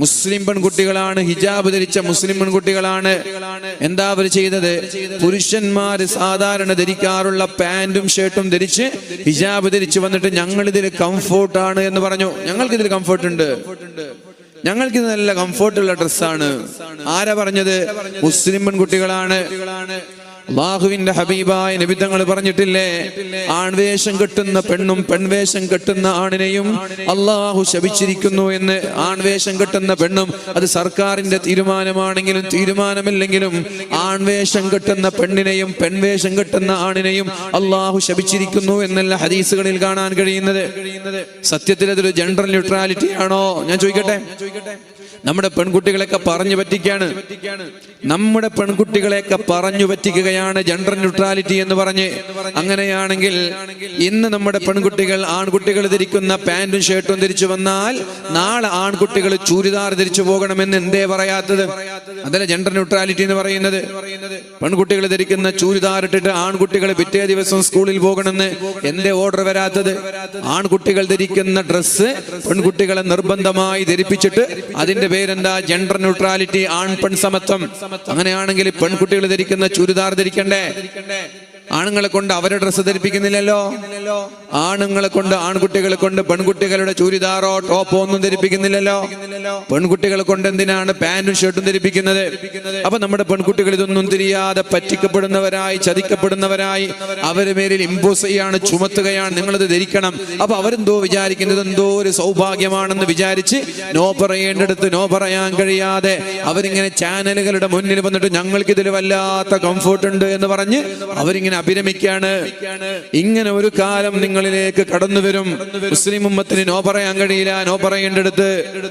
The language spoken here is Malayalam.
മുസ്ലിം പെൺകുട്ടികളാണ്, ഹിജാബ് ധരിച്ച മുസ്ലിം പെൺകുട്ടികളാണ്. എന്താ അവർ ചെയ്തത്? പുരുഷന്മാര് സാധാരണ ധരിക്കാറുള്ള പാന്റും ഷർട്ടും ധരിച്ച് ഹിജാബ് ധരിച്ച് വന്നിട്ട് ഞങ്ങൾ ഇതിൽ കംഫോർട്ടാണ് എന്ന് പറഞ്ഞു. ഞങ്ങൾക്ക് ഇതിൽ കംഫോർട്ട് ഉണ്ട്, ഞങ്ങൾക്ക് നല്ല കംഫോർട്ടുള്ള ഡ്രസ്സാണ്. ആരാ പറഞ്ഞത്? മുസ്ലിം പെൺകുട്ടികളാണ്. അല്ലാഹുവിന്റെ ഹബീബായ നബി തങ്ങൾ പറഞ്ഞിട്ടില്ലേ, ആൺവേഷം കെട്ടുന്ന പെണ്ണും പെൺവേഷം കെട്ടുന്ന ആണിനെയും അല്ലാഹു ശപിച്ചിരിക്കുന്നു എന്ന്. ആൺവേഷം കെട്ടുന്ന പെണ്ണും, അത് സർക്കാരിന്റെ തീരുമാനമാണെങ്കിലും തീരുമാനമില്ലെങ്കിലും, ആൺവേഷം കെട്ടുന്ന പെണ്ണിനെയും പെൺവേഷം കെട്ടുന്ന ആണിനെയും അല്ലാഹു ശപിച്ചിരിക്കുന്നു എന്നല്ല ഹദീസുകളിൽ കാണാൻ കഴിയുന്നത്. സത്യത്തിൽ അതൊരു ജെൻഡർ ന്യൂട്രാലിറ്റി ആണോ? ഞാൻ ചോദിക്കട്ടെ. നമ്മുടെ പെൺകുട്ടികളെയൊക്കെ പറഞ്ഞു പറ്റിക്കാണ്, നമ്മുടെ പെൺകുട്ടികളെയൊക്കെ പറഞ്ഞു പറ്റിക്കുകയാണ് ജെൻഡർ ന്യൂട്രാലിറ്റി എന്ന് പറഞ്ഞ്. അങ്ങനെയാണെങ്കിൽ ഇന്ന് നമ്മുടെ പെൺകുട്ടികൾ ആൺകുട്ടികൾ ധരിക്കുന്ന പാന്റും ഷർട്ടും ധരിച്ചു വന്നാൽ നാളെ ആൺകുട്ടികൾ ചൂരിദാർ ധരിച്ചു പോകണമെന്ന് എന്തേ പറയാത്തത്? അതല്ല ജെൻഡർ ന്യൂട്രാലിറ്റി എന്ന് പറയുന്നത്. പെൺകുട്ടികൾ ധരിക്കുന്ന ചൂരിദാർ ഇട്ടിട്ട് ആൺകുട്ടികൾ പിറ്റേ ദിവസം സ്കൂളിൽ പോകണമെന്ന് എന്തേ ഓർഡർ വരാത്തത്? ആൺകുട്ടികൾ ധരിക്കുന്ന ഡ്രസ്സ് പെൺകുട്ടികളെ നിർബന്ധമായി ധരിപ്പിച്ചിട്ട് അതിന്റെ പേരെന്താ? ജെൻഡർ ന്യൂട്രാലിറ്റി, ആൺ പെൺ സമത്വം. അങ്ങനെയാണെങ്കിൽ പെൺകുട്ടികൾ ധരിക്കുന്ന ചുരിദാർ ധരിക്കണ്ടേ? ആണുങ്ങളെ കൊണ്ട് അവരെ ഡ്രസ്സ് ധരിപ്പിക്കുന്നില്ലല്ലോ. ആണുങ്ങളെ കൊണ്ട് ആൺകുട്ടികളെ കൊണ്ട് പെൺകുട്ടികളുടെ ചൂരിദാറോ ടോപ്പോ ഒന്നും ധരിപ്പിക്കുന്നില്ലല്ലോ. പെൺകുട്ടികളെ കൊണ്ട് എന്തിനാണ് പാന്റും ഷർട്ടും ധരിപ്പിക്കുന്നത്? അപ്പൊ നമ്മുടെ പെൺകുട്ടികൾ ഇതൊന്നും തിരിയാതെ പറ്റിക്കപ്പെടുന്നവരായി, ചതിക്കപ്പെടുന്നവരായി അവരുടെ മേലിൽ ഇമ്പോസ് ചെയ്യാണ്, ചുമത്തുകയാണ്, നിങ്ങളിത് ധരിക്കണം. അപ്പൊ അവരെന്തോ വിചാരിക്കുന്നത് എന്തോ ഒരു സൗഭാഗ്യമാണെന്ന് വിചാരിച്ച് നോ പറയേണ്ടടുത്ത് നോ പറയാൻ കഴിയാതെ അവരിങ്ങനെ ചാനലുകളുടെ മുന്നിൽ വന്നിട്ട് ഞങ്ങൾക്ക് ഇതിൽ വല്ലാത്ത കംഫോർട്ട് ഉണ്ട് എന്ന് പറഞ്ഞ് അവരിങ്ങനെ അഭിരമിക്കാണ്. ഇങ്ങനെ ഒരു കാലം നിങ്ങളിലേക്ക് കടന്നു വരും. മുസ്ലിം ഉമ്മത്തിന് നോ പറയാൻ കഴിയില്ല, നോ പറയേണ്ടടുത്ത്